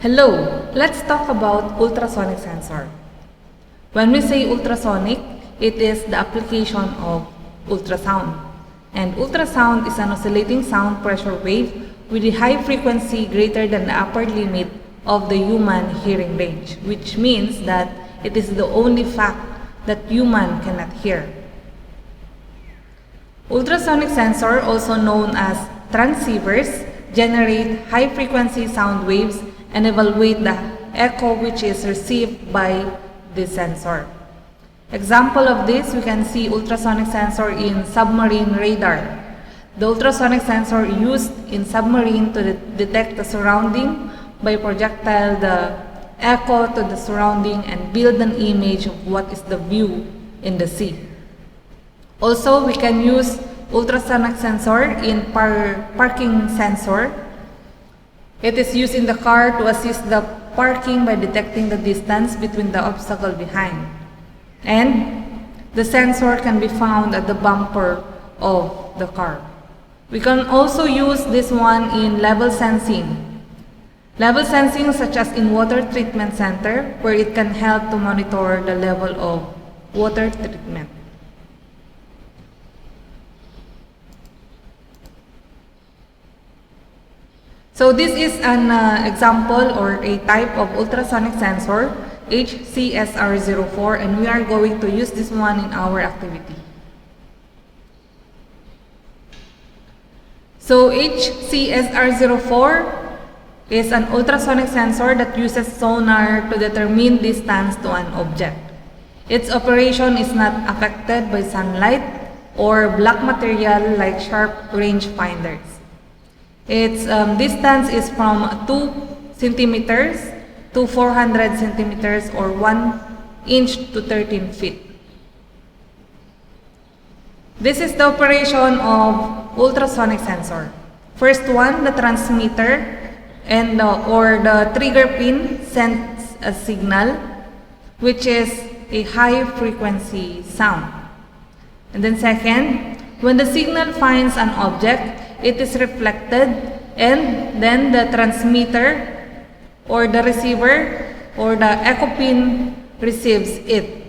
Hello, let's talk about ultrasonic sensor. When we say ultrasonic, it is the application of ultrasound. And ultrasound is an oscillating sound pressure wave with a high frequency greater than the upper limit of the human hearing range, which means that it is the only fact that human cannot hear. Ultrasonic sensor, also known as transceivers, generate high-frequency sound waves and evaluate the echo which is received by the sensor. Example of this, we can see ultrasonic sensor in submarine radar. The ultrasonic sensor used in submarine to detect the surrounding by projectile the echo to the surrounding and build an image of what is the view in the sea. Also, we can use ultrasonic sensor in parking sensor. It is used in the car to assist the parking by detecting the distance between the obstacle behind. And the sensor can be found at the bumper of the car. We can also use this one in level sensing. Level sensing such as in water treatment center, where it can help to monitor the level of water treatment. So this is an example or a type of ultrasonic sensor, HC-SR04, and we are going to use this one in our activity. So HC-SR04 is an ultrasonic sensor that uses sonar to determine distance to an object. Its operation is not affected by sunlight or black material like sharp range finders. Its distance is from 2 centimeters to 400 centimeters or 1 inch to 13 feet. This is the operation of ultrasonic sensor. First one, the transmitter and or the trigger pin sends a signal which is a high frequency sound. And then second, when the signal finds an object, it is reflected and then the transmitter or the receiver or the echo pin receives it.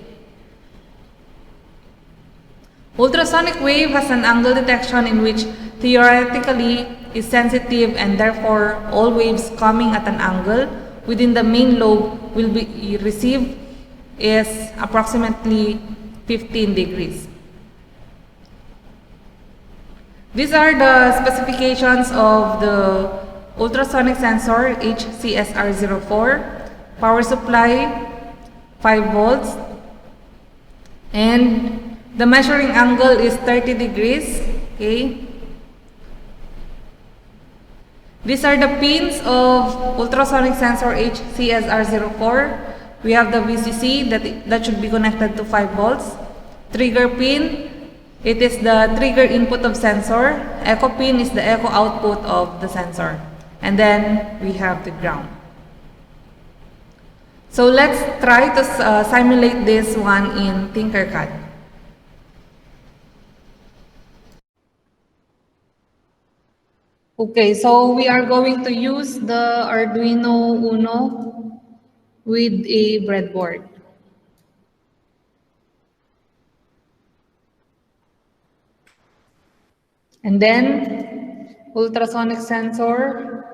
Ultrasonic wave has an angle detection in which theoretically is sensitive and therefore all waves coming at an angle within the main lobe will be received is approximately 15 degrees. These are the specifications of the ultrasonic sensor HC-SR04. Power supply 5 volts and the measuring angle is 30 degrees. Okay. These are the pins of ultrasonic sensor HC-SR04. We have the VCC that should be connected to 5 volts. Trigger pin, it is the trigger input of sensor. Echo pin is the echo output of the sensor. And then we have the ground. So let's try to simulate this one in Tinkercad. Okay, so we are going to use the Arduino Uno with a breadboard. And then ultrasonic sensor.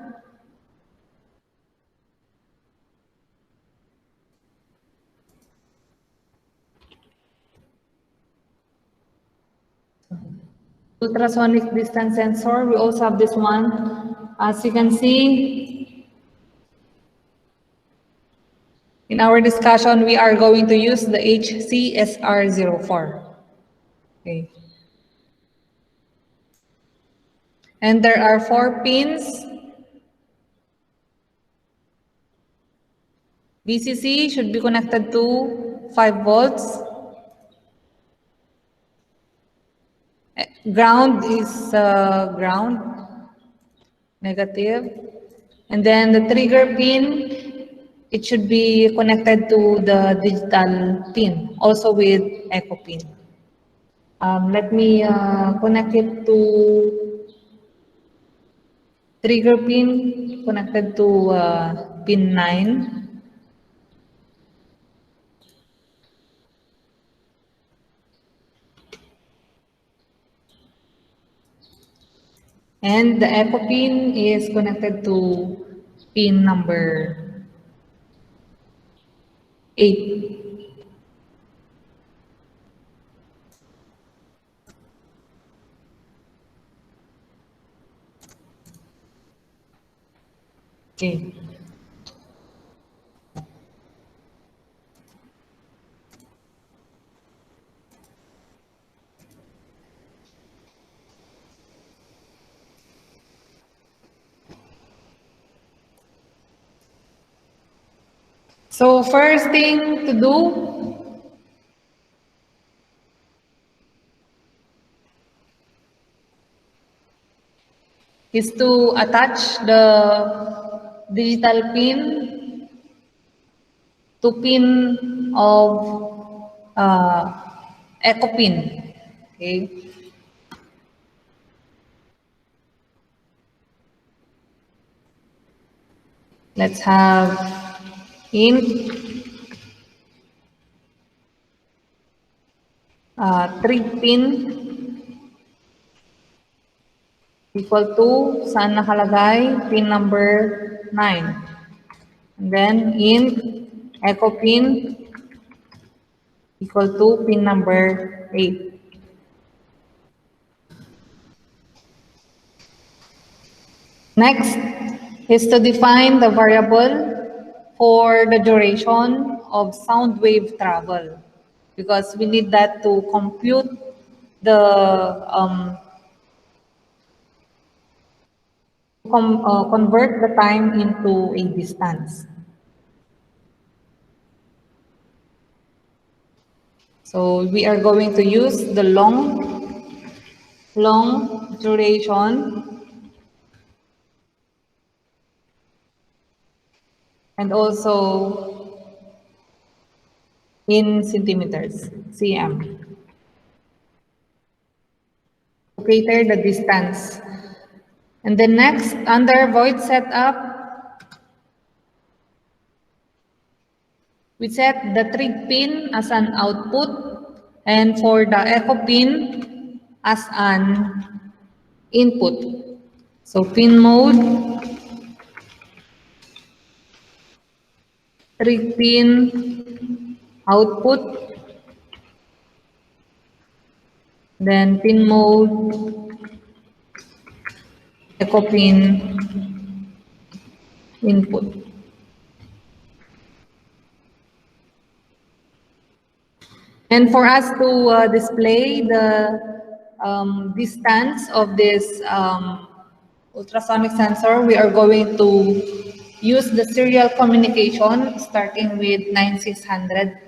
Ultrasonic distance sensor. We also have this one. As you can see, in our discussion, we are going to use the HC-SR04. Okay. And there are 4 pins. VCC should be connected to 5 volts. Ground is ground, negative. And then the trigger pin, it should be connected to the digital pin, also with echo pin. Let me connect it to Trigger pin connected to pin 9. And the echo pin is connected to pin number 8. Okay. So first thing to do is to attach the digital pin to pin of echo pin. Okay. Let's have in 3 pin equal to saan nakalagay pin number 9. And then in echo pin equal to pin number 8. Next is to define the variable for the duration of sound wave travel, because we need that to compute the convert the time into a distance. So we are going to use the long duration and also in centimeters, cm, to cater the distance. And then next, under void setup, we set the trig pin as an output and for the echo pin as an input. So pin mode, trig pin output, then pin mode, echo pin input. And for us to display the distance of this ultrasonic sensor, we are going to use the serial communication starting with 9600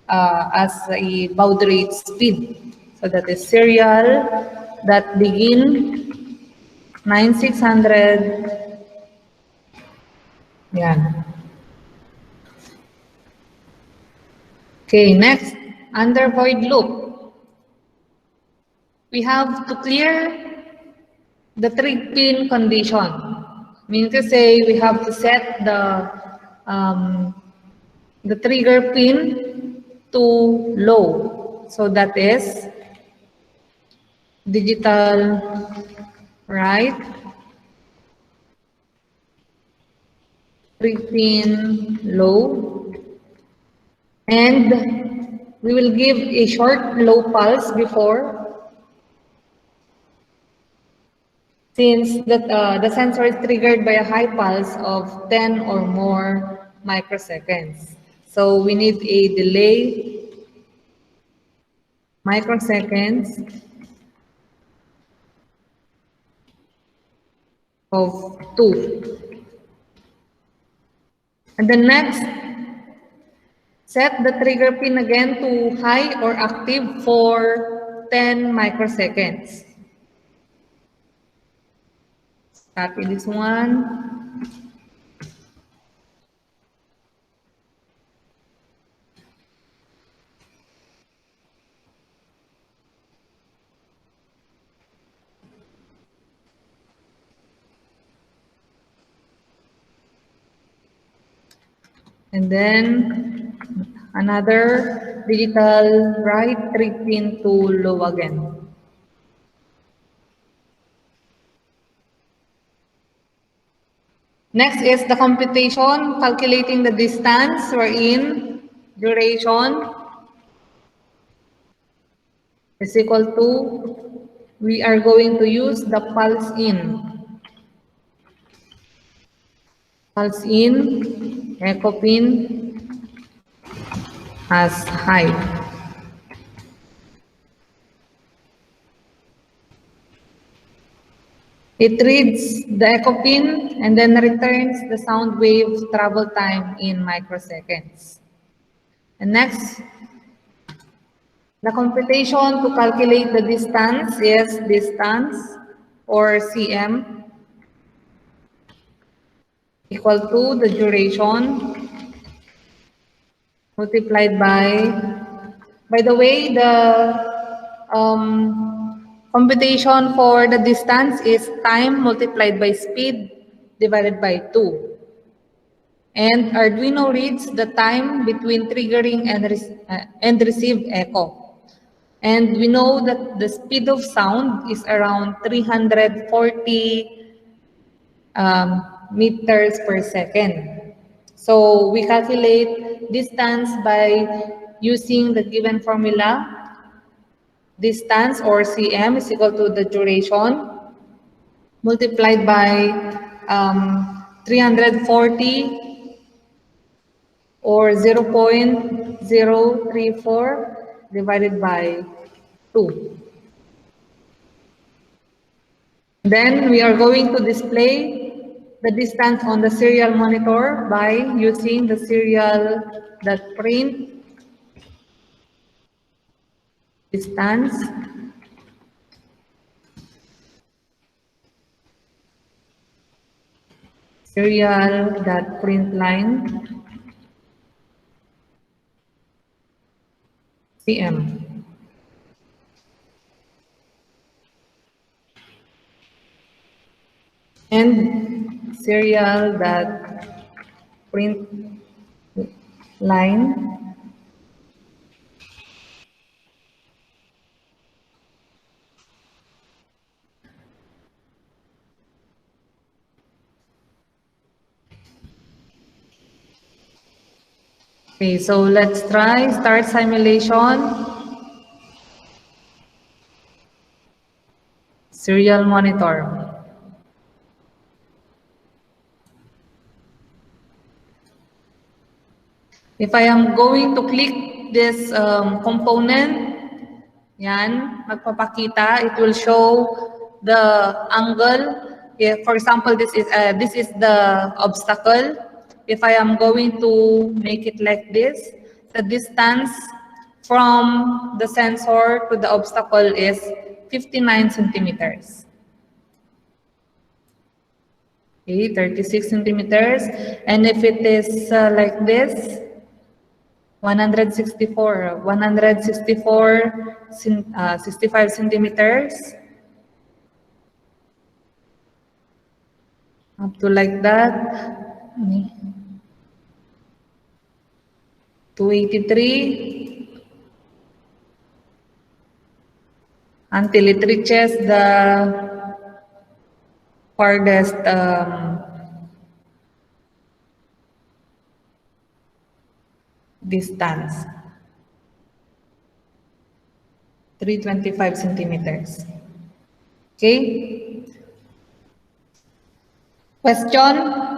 as a baud rate speed. So that is serial that begin 9600. Yan. Okay, next, under void loop, we have to clear the trig pin condition. Meaning to say, we have to set the trigger pin to low. So that is digital right, trig pin low, and we will give a short low pulse before, since the sensor is triggered by a high pulse of 10 or more microseconds. So we need a delay microseconds of 2. And then next, set the trigger pin again to high or active for 10 microseconds. Copy this one. And then another digital right 3 pin to low again. Next is the computation, calculating the distance wherein duration is equal to, we are going to use the pulse in, echo pin as height. It reads the echo pin and then returns the sound wave travel time in microseconds. And next, the computation to calculate the distance is distance or cm equal to the duration multiplied by the way, the computation for the distance is time multiplied by speed divided by 2. And Arduino reads the time between triggering and receive echo. And we know that the speed of sound is around 340 meters per second. So we calculate distance by using the given formula. Distance or cm is equal to the duration multiplied by 340 or 0.034 divided by 2. Then we are going to display the distance on the serial monitor by using the serial.print distance serial.println cm. And serial.println Okay, so let's try start simulation. Serial monitor. If I am going to click this component, yan, magpapakita, it will show the angle. If, for example, this is the obstacle. If I am going to make it like this, the distance from the sensor to the obstacle is 59 centimeters. Okay, 36 centimeters. And if it is like this, 164, 65 centimeters. Up to like that. 283 until it reaches the farthest distance, 325 centimeters. Okay? Question?